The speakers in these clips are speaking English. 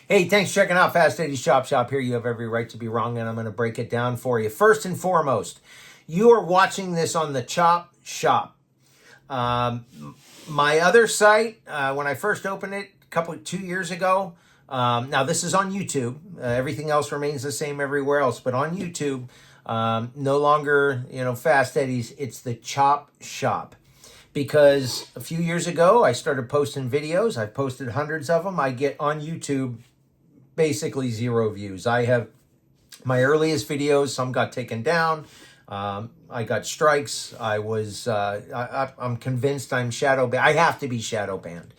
Hey, thanks for checking out Fast Eddie's Chop Shop. Here you have every right to be wrong, and I'm going to break it down for you. First and foremost, you are watching this on the Chop Shop. Um, my other site, when I first opened it 2 years ago, now this is on YouTube. Everything else remains the same everywhere else, but on YouTube, no longer, Fast Eddie's. It's the Chop Shop. Because a few years ago, I started posting videos. I've posted hundreds of them. I get on YouTube basically 0 views. I have my earliest videos, some got taken down. I got strikes. I'm convinced I'm shadow banned. I have to be shadow banned.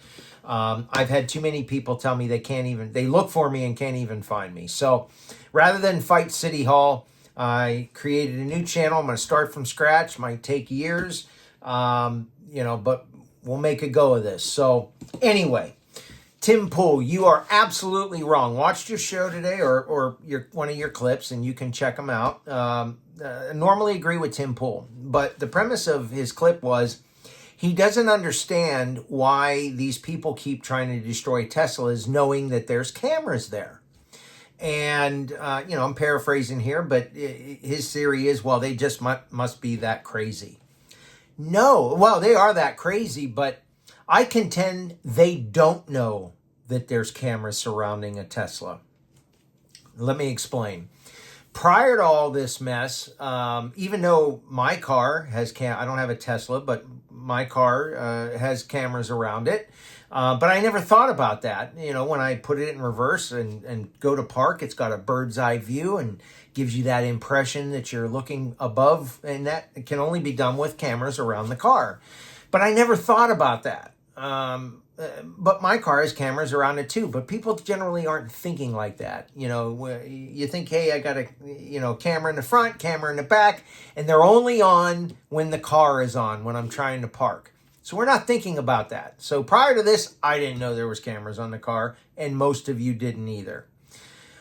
I've had too many people tell me they look for me and can't even find me. So rather than fight City Hall, I created a new channel. I'm going to start from scratch. Might take years, but we'll make a go of this. So anyway, Tim Pool, you are absolutely wrong. Watched your show today or one of your clips, and you can check them out. I normally agree with Tim Pool, but the premise of his clip was he doesn't understand why these people keep trying to destroy Teslas knowing that there's cameras there. And, I'm paraphrasing here, but his theory is, well, they just must be that crazy. No, well, they are that crazy, but I contend they don't know that there's cameras surrounding a Tesla. Let me explain. Prior to all this mess, even though my car has I don't have a Tesla, but my car has cameras around it. But I never thought about that. When I put it in reverse and go to park, it's got a bird's eye view and gives you that impression that you're looking above, and that can only be done with cameras around the car. But I never thought about that. But my car has cameras around it too. But people generally aren't thinking like that. You think, hey, I got a camera in the front, camera in the back, and they're only on when the car is on, when I'm trying to park. So we're not thinking about that. So prior to this, I didn't know there was cameras on the car, and most of you didn't either.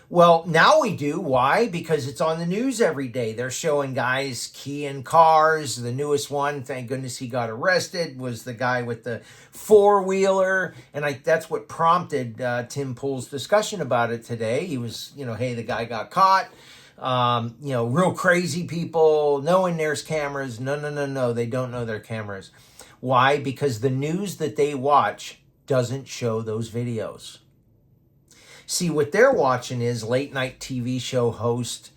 Well, now we do. Why? Because it's on the news every day. They're showing guys keying cars. The newest one, thank goodness he got arrested, was the guy with the four-wheeler. And that's what prompted Tim Pool's discussion about it today. He was, hey, the guy got caught. Real crazy people knowing there's cameras. No. They don't know there are cameras. Why? Because the news that they watch doesn't show those videos. See, what they're watching is late night TV show host,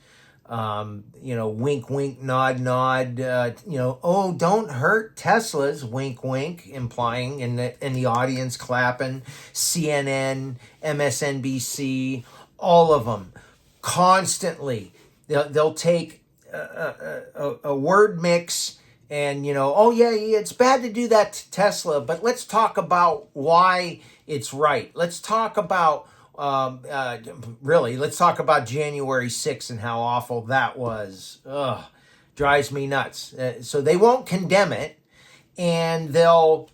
wink, wink, nod, nod, oh, don't hurt Teslas, wink, wink, implying, and the audience clapping, CNN, MSNBC, all of them, constantly. They'll take a word mix and, oh, yeah, it's bad to do that to Tesla, but let's talk about why it's right. Let's talk about let's talk about January 6th and how awful that was. Ugh, drives me nuts. So they won't condemn it, and they'll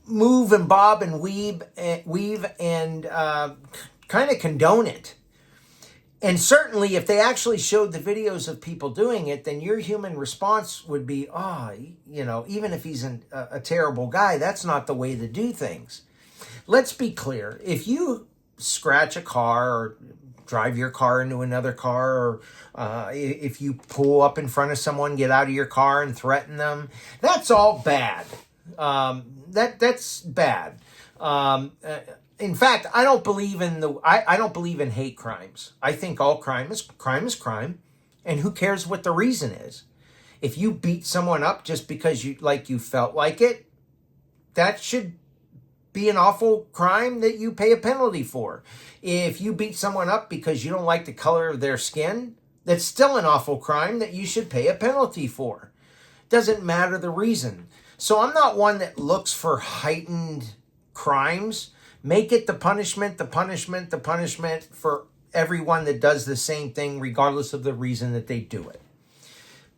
move and bob and weave and kind of condone it. And certainly if they actually showed the videos of people doing it, then your human response would be, even if he's a terrible guy, that's not the way to do things. Let's be clear. If you scratch a car or drive your car into another car, or if you pull up in front of someone, get out of your car and threaten them, that's all bad. That's bad. In fact, I don't believe I don't believe in hate crimes. I think all crime is crime, and who cares what the reason is? If you beat someone up just because you felt like it, that should be an awful crime that you pay a penalty for. If you beat someone up because you don't like the color of their skin, that's still an awful crime that you should pay a penalty for. Doesn't matter the reason. So I'm not one that looks for heightened crimes. Make it the punishment for everyone that does the same thing, regardless of the reason that they do it.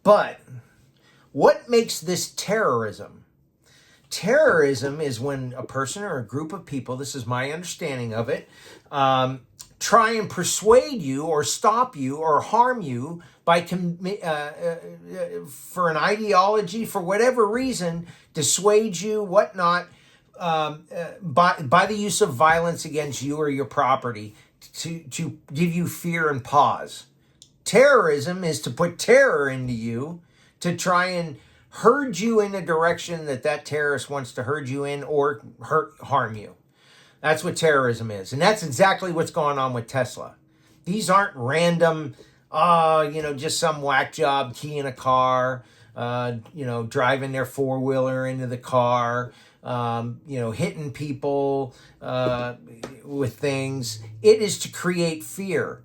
But what makes this terrorism? Terrorism is when a person or a group of people, this is my understanding of it, try and persuade you or stop you or harm you by for an ideology, for whatever reason, dissuade you, whatnot, by the use of violence against you or your property to give you fear and pause. Terrorism is to put terror into you to try and herd you in a direction that terrorist wants to herd you in or harm you. That's what terrorism is. And that's exactly what's going on with Tesla. These aren't random, just some whack job keying a car, driving their four-wheeler into the car, hitting people with things. It is to create fear.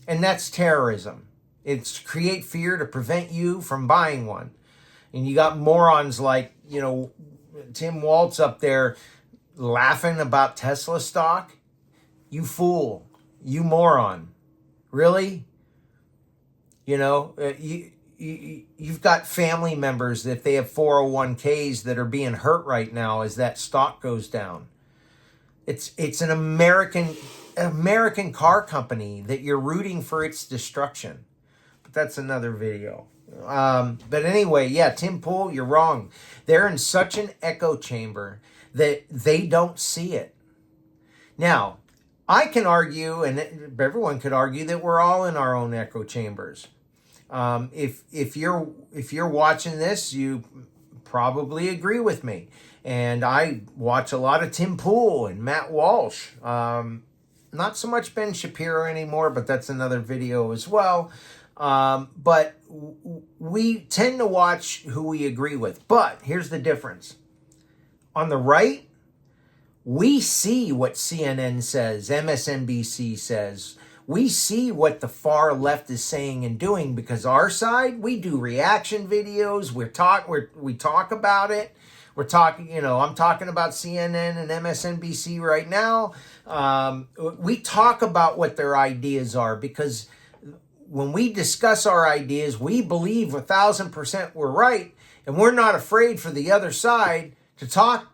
And that's terrorism. It's to create fear to prevent you from buying one. And you got morons like, Tim Waltz up there laughing about Tesla stock. You fool. You moron. Really? You've got family members that if they have 401ks that are being hurt right now as that stock goes down. It's an American car company that you're rooting for its destruction. But that's another video. But anyway, yeah, Tim Pool, you're wrong. They're in such an echo chamber that they don't see it. Now, I can argue, and everyone could argue, that we're all in our own echo chambers. If you're watching this, you probably agree with me. And I watch a lot of Tim Pool and Matt Walsh. Not so much Ben Shapiro anymore, but that's another video as well. But we tend to watch who we agree with. But here's the difference. On the right, we see what CNN says, MSNBC says. We see what the far left is saying and doing because our side, we do reaction videos. We talk about it. We're talking, I'm talking about CNN and MSNBC right now. We talk about what their ideas are because when we discuss our ideas, we believe 1,000% we're right, and we're not afraid for the other side to talk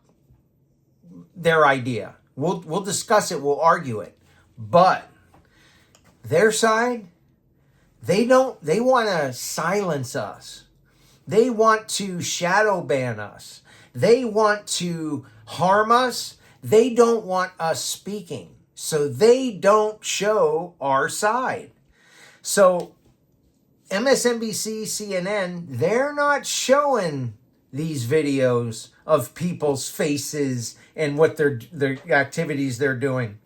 their idea. We'll discuss it. We'll argue it. But their side, they want to silence us. They want to shadow ban us. They want to harm us. They don't want us speaking. So they don't show our side. So MSNBC, CNN, they're not showing these videos of people's faces and what their activities they're doing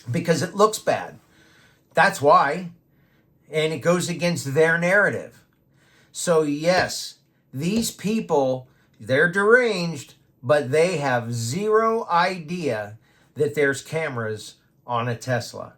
because it looks bad. That's why. And it goes against their narrative. So yes, these people, they're deranged, but they have zero idea that there's cameras on a Tesla.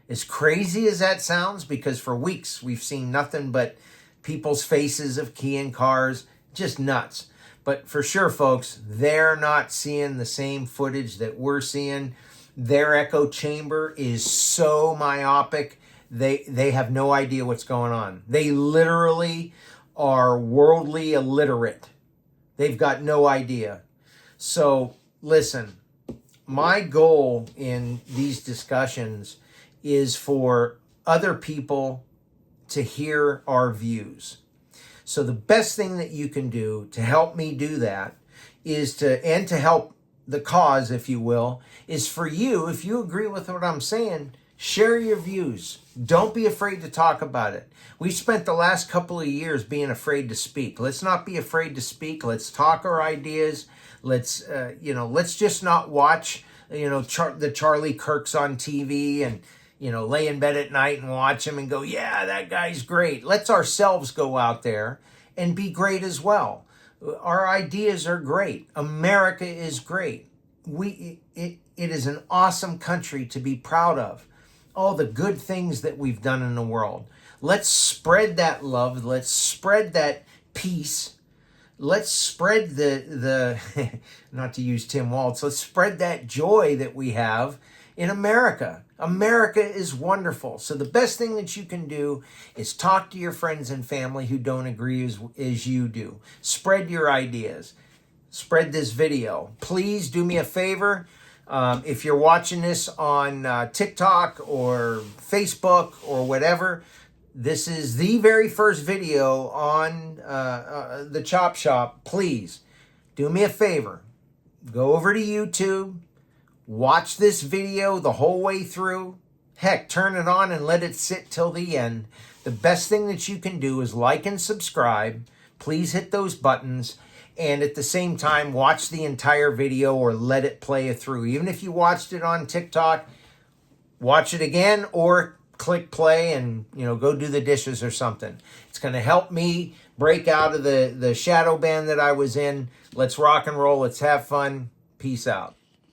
As crazy as that sounds, because for weeks we've seen nothing but people's faces of keying cars, just nuts. But for sure, folks, they're not seeing the same footage that we're seeing. Their echo chamber is so myopic, they have no idea what's going on. They literally are worldly illiterate. They've got no idea. So listen, my goal in these discussions is for other people to hear our views. So the best thing that you can do to help me do that is to help the cause, if you will, is for you, if you agree with what I'm saying, share your views. Don't be afraid to talk about it. We've spent the last couple of years being afraid to speak. Let's not be afraid to speak. Let's talk our ideas. Let's just not watch, the Charlie Kirks on TV and, lay in bed at night and watch him and go, yeah, that guy's great. Let's ourselves go out there and be great as well. Our ideas are great. America is great. It is an awesome country to be proud of. All the good things that we've done in the world. Let's spread that love. Let's spread that peace. Let's spread the not to use Tim Waltz, let's spread that joy that we have in America. America is wonderful. So the best thing that you can do is talk to your friends and family who don't agree as you do. Spread your ideas. Spread this video. Please do me a favor. If you're watching this on TikTok or Facebook or whatever, this is the very first video on the Chop Shop. Please do me a favor. go over to YouTube, watch this video the whole way through. Heck, turn it on and let it sit till the end. The best thing that you can do is like and subscribe. Please hit those buttons. And at the same time, watch the entire video or let it play through. Even if you watched it on TikTok, watch it again or click play and, go do the dishes or something. It's going to help me break out of the shadow band that I was in. Let's rock and roll. Let's have fun. Peace out.